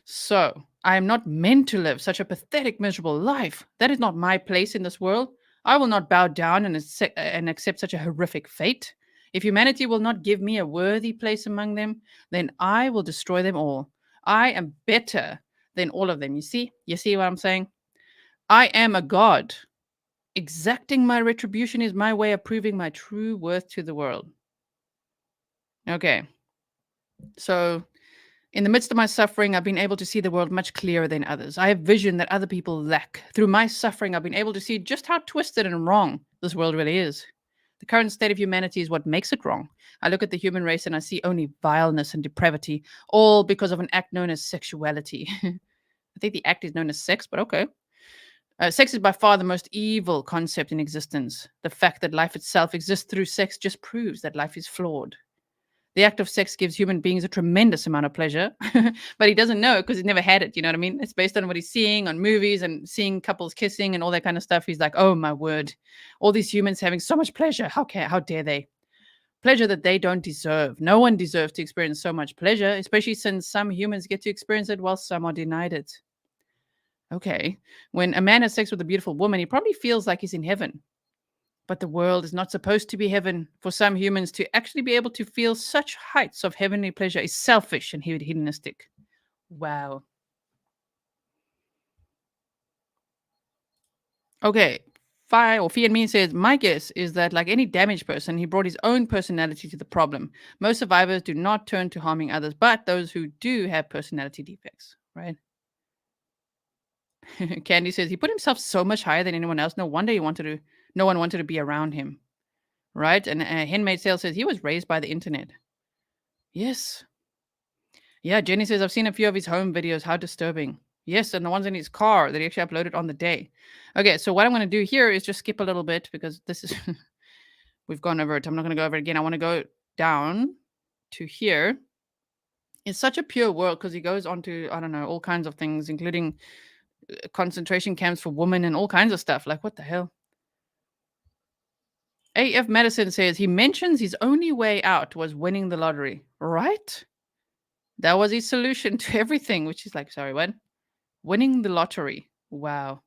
So I am not meant to live such a pathetic, miserable life. That is not my place in this world. I will not bow down and accept such a horrific fate. If humanity will not give me a worthy place among them, then I will destroy them all. I am better than all of them. You see? You see what I'm saying? I am a god. Exacting my retribution is my way of proving my true worth to the world. Okay. So, in the midst of my suffering, I've been able to see the world much clearer than others. I have vision that other people lack. Through my suffering, I've been able to see just how twisted and wrong this world really is. The current state of humanity is what makes it wrong. I look at the human race and I see only vileness and depravity, all because of an act known as sexuality. I think the act is known as sex, but okay. Sex is by far the most evil concept in existence. The fact that life itself exists through sex just proves that life is flawed. The act of sex gives human beings a tremendous amount of pleasure, but he doesn't know because he's never had it. You know what I mean? It's based on what he's seeing on movies and seeing couples kissing and all that kind of stuff. He's like, oh my word, all these humans having so much pleasure. How dare they? Pleasure that they don't deserve. No one deserves to experience so much pleasure, especially since some humans get to experience it while some are denied it. Okay, when a man has sex with a beautiful woman, he probably feels like he's in heaven. But the world is not supposed to be heaven. For some humans to actually be able to feel such heights of heavenly pleasure is selfish and hedonistic. Wow. Okay, Fee and Me says, my guess is that like any damaged person, he brought his own personality to the problem. Most survivors do not turn to harming others, but those who do have personality defects, right? Candy says, he put himself so much higher than anyone else. No wonder no one wanted to be around him. Right? And Handmaid Sale says he was raised by the internet. Yes. Yeah, Jenny says, I've seen a few of his home videos. How disturbing. Yes, and the ones in his car that he actually uploaded on the day. Okay, so what I'm going to do here is just skip a little bit because this is... we've gone over it. I'm not going to go over it again. I want to go down to here. It's such a pure world because he goes on to, I don't know, all kinds of things, including concentration camps for women and all kinds of stuff. Like, what the hell? AF Medicine says he mentions his only way out was winning the lottery, right? That was his solution to everything, which is like, sorry, what? Winning the lottery. Wow.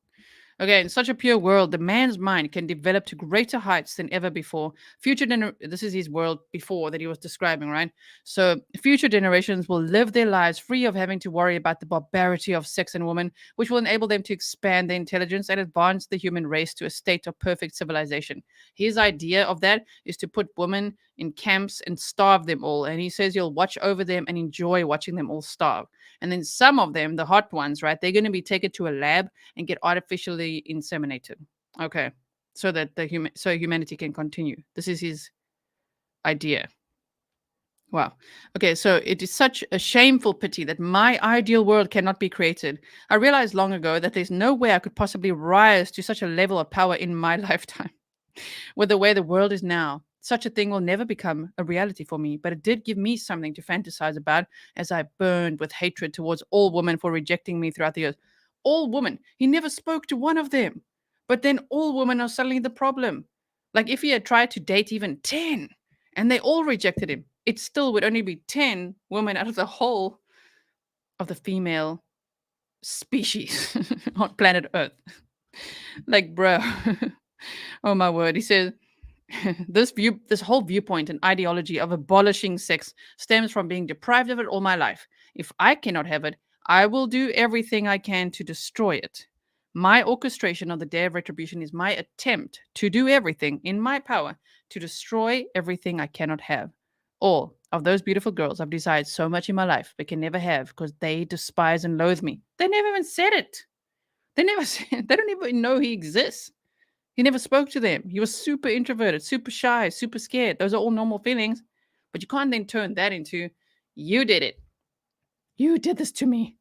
Okay, in such a pure world, the man's mind can develop to greater heights than ever before. This is his world before that he was describing, right? So future generations will live their lives free of having to worry about the barbarity of sex and women, which will enable them to expand their intelligence and advance the human race to a state of perfect civilization. His idea of that is to put women in camps and starve them all. And he says you'll watch over them and enjoy watching them all starve. And then some of them, the hot ones, right, they're going to be taken to a lab and get artificially inseminated. Okay. So that humanity can continue. This is his idea. Wow. Okay, so it is such a shameful pity that my ideal world cannot be created. I realized long ago that there's no way I could possibly rise to such a level of power in my lifetime. With the way the world is now, such a thing will never become a reality for me, but it did give me something to fantasize about as I burned with hatred towards all women for rejecting me throughout the years. All women. He never spoke to one of them. But then all women are suddenly the problem. Like if he had tried to date even 10 and they all rejected him, it still would only be 10 women out of the whole of the female species on planet Earth. Like, bro. Oh my word. He says this whole viewpoint and ideology of abolishing sex stems from being deprived of it all my life. If I cannot have it, I will do everything I can to destroy it. My orchestration of the day of retribution is my attempt to do everything in my power to destroy everything I cannot have. All of those beautiful girls I've desired so much in my life but can never have because they despise and loathe me. They never even said it. They never said, they don't even know he exists. He never spoke to them. He was super introverted, super shy, super scared. Those are all normal feelings. But you can't then turn that into, you did it. You did this to me.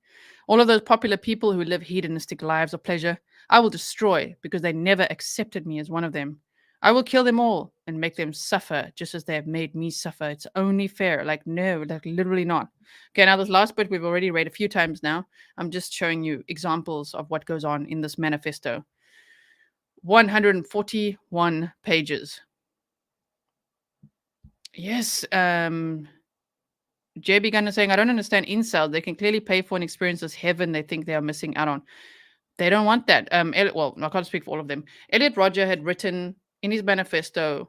All of those popular people who live hedonistic lives of pleasure, I will destroy because they never accepted me as one of them. I will kill them all and make them suffer just as they have made me suffer. It's only fair. Like, no, like literally not. Okay, now this last bit we've already read a few times now. I'm just showing you examples of what goes on in this manifesto. 141 pages. Yes, JB Gunner saying, I don't understand incels. They can clearly pay for and experience this heaven they think they are missing out on. They don't want that. Well, I can't speak for all of them. Elliot Rodger had written in his manifesto,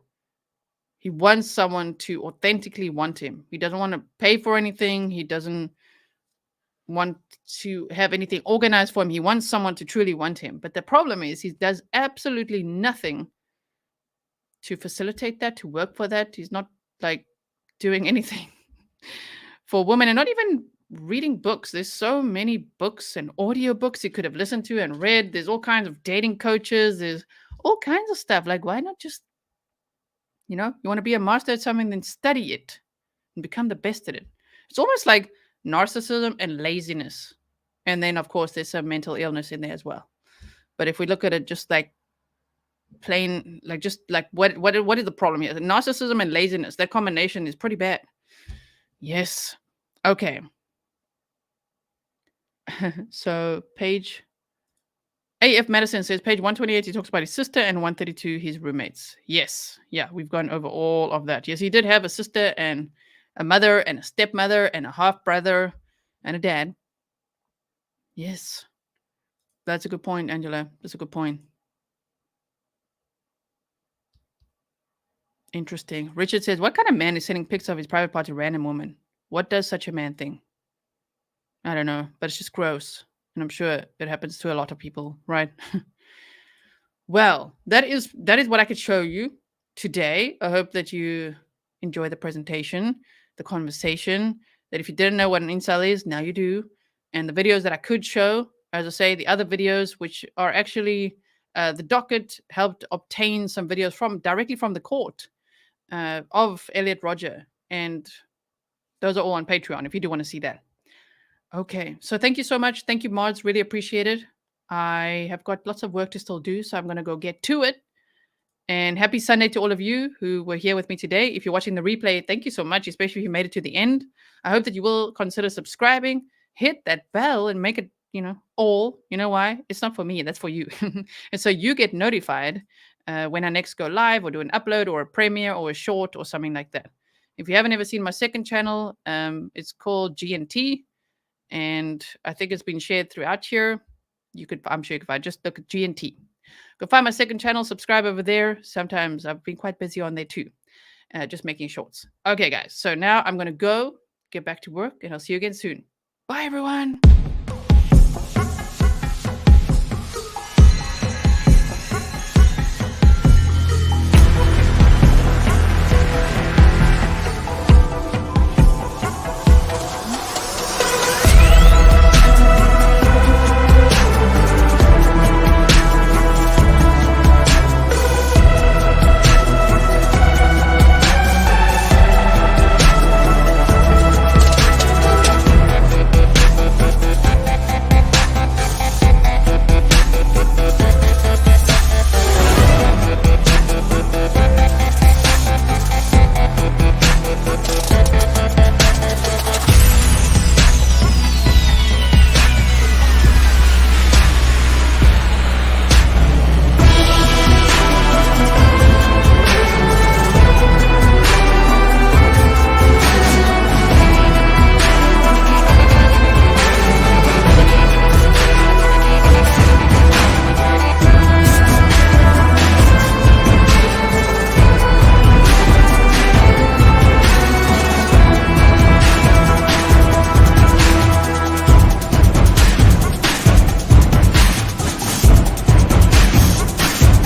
he wants someone to authentically want him. He doesn't want to pay for anything. He doesn't want to have anything organized for him. He wants someone to truly want him. But the problem is he does absolutely nothing to facilitate that, to work for that. He's not like doing anything for women and not even reading books. There's so many books and audiobooks you could have listened to and read. There's all kinds of dating coaches. There's all kinds of stuff. Like, why not just, you want to be a master at something, then study it and become the best at it. It's almost like narcissism and laziness. And then, of course, there's some mental illness in there as well. But if we look at it just like plain, like just like what is the problem here? Narcissism and laziness, that combination is pretty bad. Yes. Okay. So page AF Madison says page 128, he talks about his sister, and 132, his roommates. Yes. Yeah, we've gone over all of that. Yes, he did have a sister and a mother and a stepmother and a half brother and a dad. Yes. That's a good point, Angela. That's a good point. Interesting. Richard says, what kind of man is sending pics of his private part to random woman? What does such a man think? I don't know, but it's just gross. And I'm sure it happens to a lot of people, right? Well, that is what I could show you today. I hope that you enjoy the presentation, the conversation, that if you didn't know what an incel is, now you do. And the videos that I could show, as I say, the other videos, which are actually, the docket helped obtain some videos directly from the court of Elliot Rodger. And those are all on Patreon if you do want to see that. Okay, so thank you so much. Thank you, mods. Really appreciate it. I have got lots of work to still do, so I'm going to go get to it. And happy Sunday to all of you who were here with me today. If you're watching the replay, thank you so much, especially if you made it to the end. I hope that you will consider subscribing, hit that bell, and make it, all. You know why? It's not for me. That's for you. And so you get notified when I next go live or do an upload or a premiere or a short or something like that. If you haven't ever seen my second channel, it's called G&T. And I think it's been shared throughout here. I'm sure if I just look at G&T. Go find my second channel, subscribe over there. Sometimes I've been quite busy on there too, just making shorts. Okay, guys. So now I'm going to go get back to work, and I'll see you again soon. Bye, everyone.